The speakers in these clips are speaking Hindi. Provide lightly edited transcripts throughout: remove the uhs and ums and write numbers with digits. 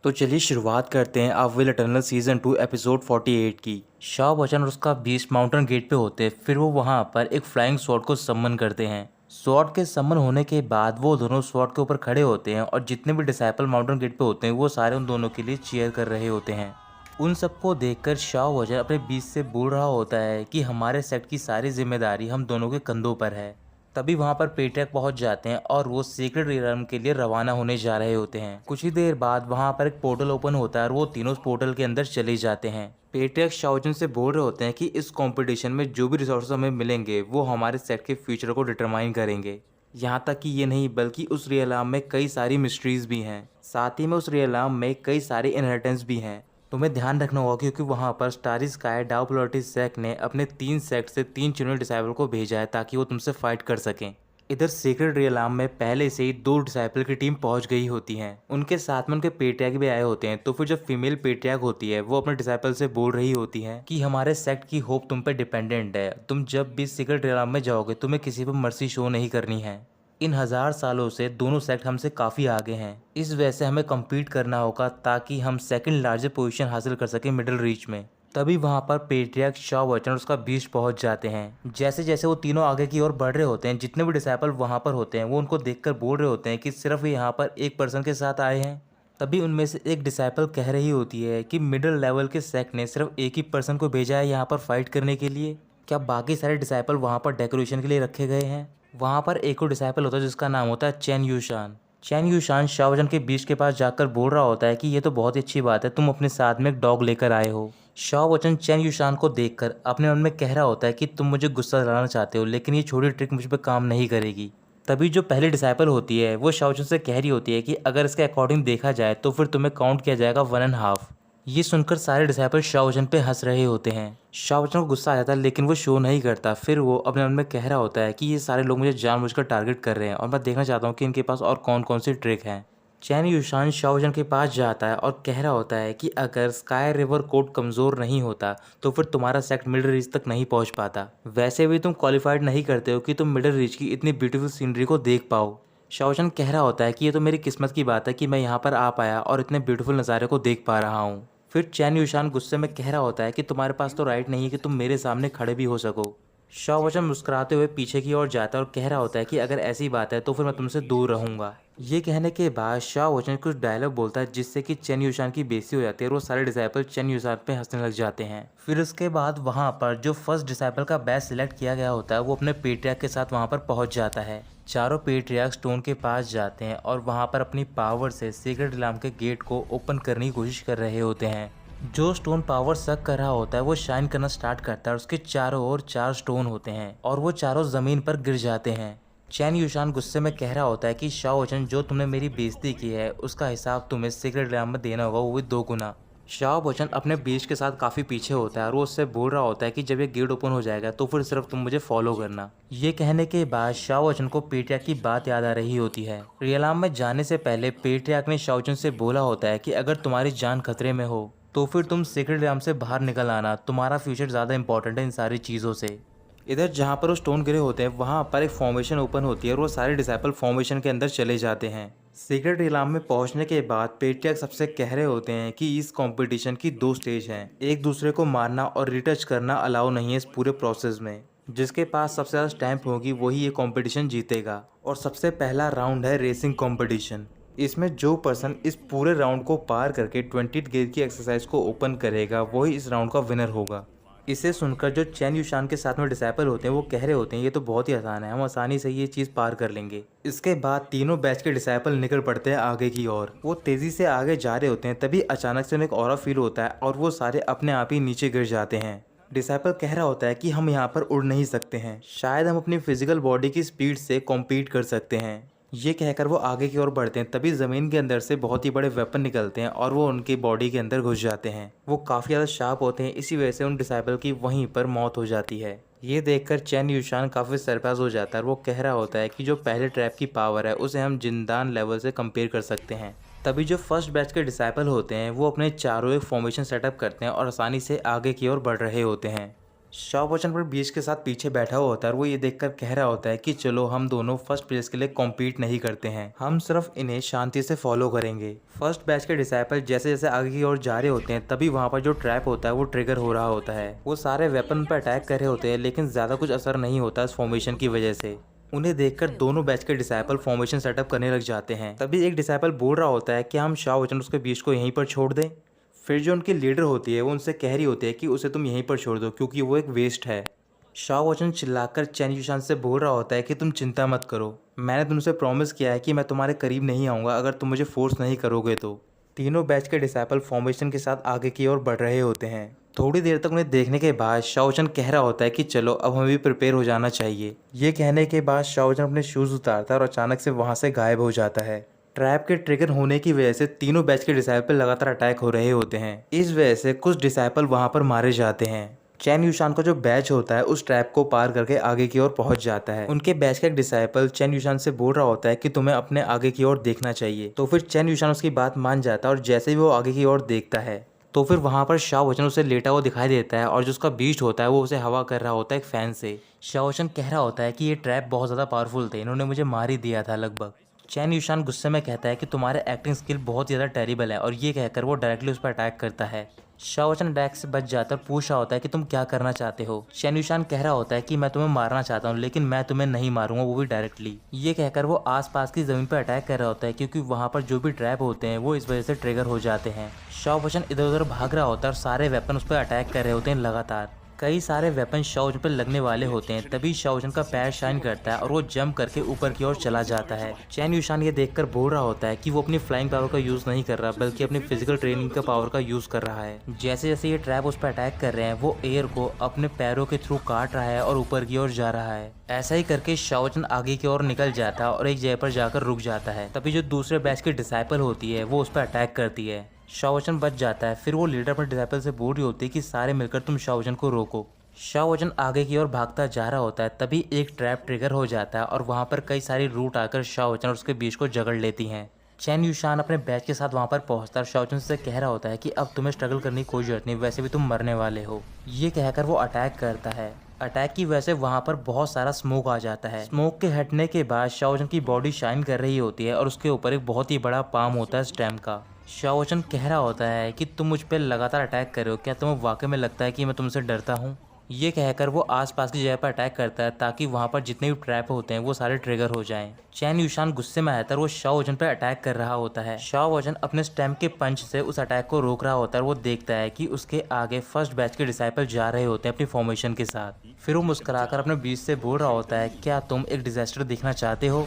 तो चलिए शुरुआत करते हैं आप विल इटर्नल सीजन 2 एपिसोड 48 की। शाओ बच्चन और उसका बीस्ट माउंटेन गेट पे होते हैं। फिर वो वहाँ पर एक फ्लाइंग स्वॉर्ड को सम्मन करते हैं। स्वॉर्ड के सम्मन होने के बाद वो दोनों स्वॉर्ड के ऊपर खड़े होते हैं और जितने भी डिसाइपल माउंटेन गेट पे होते हैं वो सारे उन दोनों के लिए चीयर कर रहे होते हैं। उन सबको देखकर शाओ वजन अपने बीच से बोल रहा होता है कि हमारे सेट की सारी जिम्मेदारी हम दोनों के कंधों पर है। तभी वहां पर पेट्रियक पहुंच जाते हैं और वो सीक्रेट रियलम के लिए रवाना होने जा रहे होते हैं। कुछ ही देर बाद वहां पर एक पोर्टल ओपन होता है और वो तीनों उस पोर्टल के अंदर चले जाते हैं। पेट्रियक शाओजन से बोल रहे होते हैं कि इस कंपटीशन में जो भी रिसोर्सेज हमें मिलेंगे वो हमारे सेट के फ्यूचर को डिटरमाइन करेंगे। यहाँ तक कि ये नहीं बल्कि उस रियलम में कई सारी मिस्ट्रीज भी हैं। साथ ही में उस रियलम में कई सारे इनहेरिटेंस भी हैं। तुम्हें ध्यान रखना होगा क्योंकि वहाँ पर स्टारी स्काई डाउ पोलरिटी सेक्ट ने अपने 3 सेक्ट से 3 चुने डिसाइपल को भेजा है ताकि वो तुमसे फाइट कर सकें। इधर सीक्रेट रियलम में पहले से ही 2 डिसाइपल की टीम पहुंच गई होती है। उनके साथ में उनके पेट्रियार्क भी आए होते हैं। तो फिर जब फीमेल पेट्रियार्क होती है वो अपने डिसाइपल से बोल रही होती है कि हमारे सेक्ट की होप तुम पे डिपेंडेंट है। तुम जब भी सीक्रेट रियलम में जाओगे तुम्हें किसी पर मर्सी शो नहीं करनी है। इन 1000 सालों से दोनों सेक्ट हमसे काफ़ी आगे हैं। इस वजह से हमें कम्पीट करना होगा ताकि हम सेकंड लार्जेस्ट पोजीशन हासिल कर सकें मिडिल रीच में। तभी वहाँ पर पेट्रियार्क शाओ वचन और उसका बीस्ट पहुँच जाते हैं। जैसे जैसे वो तीनों आगे की ओर बढ़ रहे होते हैं जितने भी डिसाइपल वहाँ पर होते हैं वो उनको देखकर बोल रहे होते हैं कि सिर्फ ये यहाँ पर एक पर्सन के साथ आए हैं। तभी उनमें से एक डिसाइपल कह रही होती है कि मिडिल लेवल के सेक्ट ने सिर्फ एक ही पर्सन को भेजा है यहाँ पर फाइट करने के लिए। क्या बाकी सारे डिसाइपल वहाँ पर डेकोरेशन के लिए रखे गए हैं? वहाँ पर एक और डिसाइपल होता है जिसका नाम होता है चेन यूशान। चेन यूशान शाओजन के बीच के पास जाकर बोल रहा होता है कि ये तो बहुत ही अच्छी बात है, तुम अपने साथ में एक डॉग लेकर आए हो। शाओ वचन चेन यूशान को देखकर अपने मन में कह रहा होता है कि तुम मुझे गुस्सा दिलाना चाहते हो लेकिन ये छोटी ट्रिक मुझ पर काम नहीं करेगी। तभी जो पहली डिसाइपल होती है वो शाओजन से कह रही होती है कि अगर इसके अकॉर्डिंग देखा जाए तो फिर तुम्हें काउंट किया जाएगा 1.5। ये सुनकर सारे डिसाइपल शाओजन पे हंस रहे होते हैं। शाओजन को गुस्सा आ जाता है लेकिन वो शो नहीं करता। फिर वो अपने मन में कह रहा होता है कि ये सारे लोग मुझे जानबूझकर टारगेट कर रहे हैं और मैं देखना चाहता हूँ कि इनके पास और कौन कौन सी ट्रिक है। चैन यूशान शाओजन के पास जाता है और कह रहा होता है कि अगर स्काई रिवर कोड कमज़ोर नहीं होता तो फिर तुम्हारा सेक्ट मिडिल रीच तक नहीं पहुंच पाता। वैसे भी तुम क्वालिफाइड नहीं करते हो कि तुम मिडिल रीच की इतनी ब्यूटीफुल सीनरी को देख पाओ। शाओजन कह रहा होता है कि ये तो मेरी किस्मत की बात है कि मैं यहाँ पर आ पाया और इतने ब्यूटीफुल नज़ारे को देख पा रहा हूँ। फिर चैन यूशान गुस्से में कह रहा होता है कि तुम्हारे पास तो राइट नहीं है कि तुम मेरे सामने खड़े भी हो सको। शाओवचन मुस्कुराते हुए पीछे की ओर जाता है और कह रहा होता है कि अगर ऐसी बात है तो फिर मैं तुमसे दूर रहूंगा। ये कहने के बाद शाओवचन कुछ डायलॉग बोलता है जिससे कि चेन यूशान की बेइज्जती हो जाती है और वो सारे डिसाइपल चेन यूशान पे हंसने लग जाते हैं। फिर उसके बाद वहाँ पर जो फर्स्ट डिसाइपल का बैच सिलेक्ट किया गया होता है वो अपने पेट्रियार्क के साथ वहाँ पर पहुँच जाता है। चारों पेट्रियार्क स्टोन के पास जाते हैं और वहाँ पर अपनी पावर से सीक्रेट रियलम के गेट को ओपन करने की कोशिश कर रहे होते हैं। जो स्टोन पावर सक कर रहा होता है वो शाइन करना स्टार्ट करता है और उसके चारों ओर 4 स्टोन होते हैं और वो चारों जमीन पर गिर जाते हैं। चैन यूशान गुस्से में कह रहा होता है कि शाओवचन जो तुमने मेरी बेइज्जती की है उसका हिसाब तुम्हें सीक्रेट रियलम में देना होगा, वो भी 2 गुना। शाओवचन अपने बीच के साथ काफ़ी पीछे होता है और वो उससे बोल रहा होता है कि जब ये गेट ओपन हो जाएगा तो फिर सिर्फ तुम मुझे फॉलो करना। ये कहने के बाद शाओवचन को पेट्रियार्क की बात याद आ रही होती है। रियलम में जाने से पहले पेट्रियार्क ने शाओवचन से बोला होता है कि अगर तुम्हारी जान खतरे में हो तो फिर तुम सीक्रेट रियलम से बाहर निकल आना, तुम्हारा फ्यूचर ज़्यादा इंपॉर्टेंट है इन सारी चीज़ों से। इधर जहाँ पर वो स्टोन गिरे होते हैं वहाँ पर एक फॉर्मेशन ओपन होती है और वो सारे डिसाइपल फॉर्मेशन के अंदर चले जाते हैं। सीक्रेट रियलम में पहुँचने के बाद पेट्रियार्क सबसे कह रहे होते हैं कि इस कंपटीशन की 2 स्टेज हैं। एक दूसरे को मारना और रिटच करना अलाउ नहीं है इस पूरे प्रोसेस में। जिसके पास सबसे ज़्यादा स्टैम्प होगी वही ये कंपटीशन जीतेगा। और सबसे पहला राउंड है रेसिंग कंपटीशन। इसमें जो पर्सन इस पूरे राउंड को पार करके 20th गेट की एक्सरसाइज को ओपन करेगा वही इस राउंड का विनर होगा। इसे सुनकर जो चैन यूशान के साथ में डिसाइपल होते हैं वो कह रहे होते हैं ये तो बहुत ही आसान है, हम आसानी से ये चीज़ पार कर लेंगे। इसके बाद तीनों बैच के डिसाइपल निकल पड़ते हैं आगे की ओर। वो तेज़ी से आगे जा रहे होते हैं तभी अचानक से उन्हें एक ऑरा फील होता है और वो सारे अपने आप ही नीचे गिर जाते हैं। डिसाइपल कह रहा होता है कि हम यहाँ पर उड़ नहीं सकते हैं, शायद हम अपनी फिजिकल बॉडी की स्पीड से कॉम्पीट कर सकते हैं। ये कहकर वो आगे की ओर बढ़ते हैं तभी ज़मीन के अंदर से बहुत ही बड़े वेपन निकलते हैं और वो उनकी बॉडी के अंदर घुस जाते हैं। वो काफ़ी ज़्यादा शार्प होते हैं, इसी वजह से उन डिसाइपल की वहीं पर मौत हो जाती है। ये देखकर चैन यूशान काफ़ी सरप्राइज हो जाता है और वो कह रहा होता है कि जो पहले ट्रैप की पावर है उसे हम जिंदान लेवल से कंपेयर कर सकते हैं। तभी जो फर्स्ट बैच के डिसाइपल होते हैं वो अपने चारों एक फॉर्मेशन सेटअप करते हैं और आसानी से आगे की ओर बढ़ रहे होते हैं। शाओ वचन पर बीच के साथ पीछे बैठा हुआ होता है और वो ये देखकर कह रहा होता है कि चलो हम दोनों फर्स्ट प्लेस के लिए कॉम्पीट नहीं करते हैं, हम सिर्फ इन्हें शांति से फॉलो करेंगे। फर्स्ट बैच के डिसाइपल जैसे जैसे आगे की ओर जा रहे होते हैं तभी वहाँ पर जो ट्रैप होता है वो ट्रिगर हो रहा होता है। वो सारे वेपन पर अटैक कर रहे होते हैं लेकिन ज्यादा कुछ असर नहीं होता इस फॉर्मेशन की वजह से। उन्हें देखकर दोनों बैच के डिसाइपल फॉर्मेशन सेटअप करने लग जाते हैं। तभी एक डिसाइपल बोल रहा होता है कि हम शाओ वचन उसके बीच को यहीं पर छोड़ दें। फिर जो उनकी लीडर होती है वो उनसे कह रही होती है कि उसे तुम यहीं पर छोड़ दो क्योंकि वो एक वेस्ट है। शाओ वचन चिल्लाकर चेन युशान से बोल रहा होता है कि तुम चिंता मत करो, मैंने तुमसे प्रॉमिस किया है कि मैं तुम्हारे करीब नहीं आऊँगा अगर तुम मुझे फोर्स नहीं करोगे तो। तीनों बैच के डिसाइपल फॉर्मेशन के साथ आगे की ओर बढ़ रहे होते हैं। थोड़ी देर तक उन्हें देखने के बाद शाओ वचन कह रहा होता है कि चलो अब हमें भी प्रिपेयर हो जाना चाहिए। ये कहने के बाद शाओ वचन अपने शूज़ उतारता है और अचानक से वहाँ से गायब हो जाता है। ट्रैप के ट्रिगर होने की वजह से तीनों बैच के डिसाइपल लगातार अटैक हो रहे होते हैं। इस वजह से कुछ डिसाइपल वहाँ पर मारे जाते हैं। चेन युशान का जो बैच होता है उस ट्रैप को पार करके आगे की ओर पहुंच जाता है। उनके बैच का एक डिसाइपल चेन युशान से बोल रहा होता है कि तुम्हें अपने आगे की ओर देखना चाहिए। तो फिर चेन युशान उसकी बात मान जाता है और जैसे ही वो आगे की ओर देखता है तो फिर वहाँ पर शाओ वचन उसे लेटा हुआ दिखाई देता है और जो उसका बीस्ट होता है वो उसे हवा कर रहा होता है एक फैन से। शाओ वचन कह रहा होता है कि ये ट्रैप बहुत ज़्यादा पावरफुल थे, इन्होंने मुझे मार ही दिया था लगभग। चेन युशान गुस्से में कहता है कि तुम्हारे एक्टिंग स्किल बहुत ज़्यादा टेरिबल है और ये कहकर वो डायरेक्टली उस पर अटैक करता है। शाओ वचन अटैक से बच जाकर पूछ रहा होता है कि तुम क्या करना चाहते हो। चेन युशान कह रहा होता है कि मैं तुम्हें मारना चाहता हूँ लेकिन मैं तुम्हें नहीं मारूंगा, वो भी डायरेक्टली। ये कहकर वो आसपास की जमीन पर अटैक कर रहा होता है क्योंकि वहाँ पर जो भी ट्रैप होते हैं वो इस वजह से ट्रिगर हो जाते हैं। शाओ वचन इधर उधर भाग रहा होता है और सारे वेपन उस पर अटैक कर रहे होते हैं लगातार। कई सारे वेपन शाओ वचन पर लगने वाले होते हैं तभी शाओ वचन का पैर शाइन करता है और वो जंप करके ऊपर की ओर चला जाता है। चेन युशान ये देखकर बोल रहा होता है कि वो अपनी फ्लाइंग पावर का यूज नहीं कर रहा बल्कि अपनी फिजिकल ट्रेनिंग का पावर का यूज कर रहा है। जैसे जैसे ये ट्रैप उस पर अटैक कर रहे हैं वो एयर को अपने पैरों के थ्रू काट रहा है और ऊपर की ओर जा रहा है। ऐसा ही करके शाओ वचन आगे की ओर निकल जाता है और एक जगह पर जाकर रुक जाता है। तभी जो दूसरे बैच की डिसाइपल होती है वो उस पर अटैक करती है। शाओ वचन बच जाता है। फिर वो लीडर अपने डिसाइपल से बोल रही होती है कि सारे मिलकर तुम शाओ वचन को रोको। शाओ वचन आगे की ओर भागता जा रहा होता है तभी एक ट्रैप ट्रिगर हो जाता है और वहाँ पर कई सारी रूट आकर शाओ वचन और उसके बीच को जकड़ लेती हैं। चेन युशान अपने बैच के साथ वहाँ पर पहुँचता है और शाओ वचन से कह रहा होता है कि अब तुम्हें स्ट्रगल करने की कोई जरूरत नहीं, वैसे भी तुम मरने वाले हो। ये कहकर वो अटैक करता है। अटैक की वजह से वहाँ पर बहुत सारा स्मोक आ जाता है। स्मोक के हटने के बाद शाओ वचन की बॉडी शाइन कर रही होती है और उसके ऊपर एक बहुत ही बड़ा पाम होता है स्टेम का। शाओ वचन कह रहा होता है कि तुम मुझ पर लगातार अटैक कर रहे हो, क्या तुम्हें वाकई में लगता है कि मैं तुमसे डरता हूँ। ये कहकर वो आसपास की जगह पर अटैक करता है ताकि वहाँ पर जितने भी ट्रैप होते हैं वो सारे ट्रिगर हो जाएं। चेन युशान गुस्से में आकर वो शाओ वचन पर अटैक कर रहा होता है। शाओ वचन अपने स्टेम के पंच से उस अटैक को रोक रहा होता है और वो देखता है कि उसके आगे फर्स्ट बैच के डिसाइपल जा रहे होते हैं अपनी फॉर्मेशन के साथ। फिर वो मुस्कुराकर अपने बीच से बोल रहा होता है, क्या तुम एक डिजास्टर देखना चाहते हो।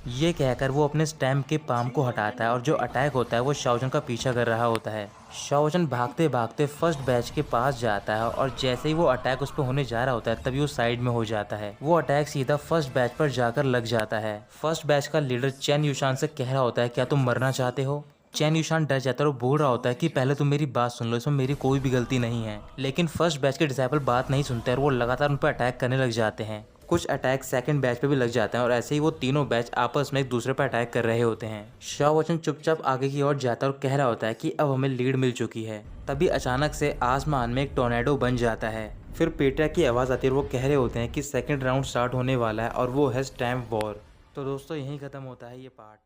ये कहकर वो अपने स्टैम के पाम को हटाता है और जो अटैक होता है वो शाओ वचन का पीछा कर रहा होता है। शाओ वचन भागते भागते फर्स्ट बैच के पास जाता है और जैसे ही वो अटैक उस पर होने जा रहा होता है तभी वो साइड में हो जाता है। वो अटैक सीधा फर्स्ट बैच पर जाकर लग जाता है। फर्स्ट बैच का लीडर चेन युशान से कह रहा होता है, क्या तुम मरना चाहते हो। चेन युशान डर जाता है और बोल रहा होता है कि पहले तुम मेरी बात सुन लो, इसमें मेरी कोई भी गलती नहीं है। लेकिन फर्स्ट बैच के डिसाइपल बात नहीं सुनते और वो लगातार उन पर अटैक करने लग जाते हैं। कुछ अटैक सेकंड बैच पे भी लग जाते हैं और ऐसे ही वो तीनों बैच आपस में एक दूसरे पर अटैक कर रहे होते हैं। शाओ वचन चुपचाप आगे की ओर जाता है और कह रहा होता है कि अब हमें लीड मिल चुकी है। तभी अचानक से आसमान में एक टोर्नेडो बन जाता है। फिर पेट्रा की आवाज़ आती है और वो कह रहे होते हैं कि सेकंड राउंड स्टार्ट होने वाला है और वो है स्टैम्प वॉर। तो दोस्तों यहीं ख़त्म होता है ये पार्ट।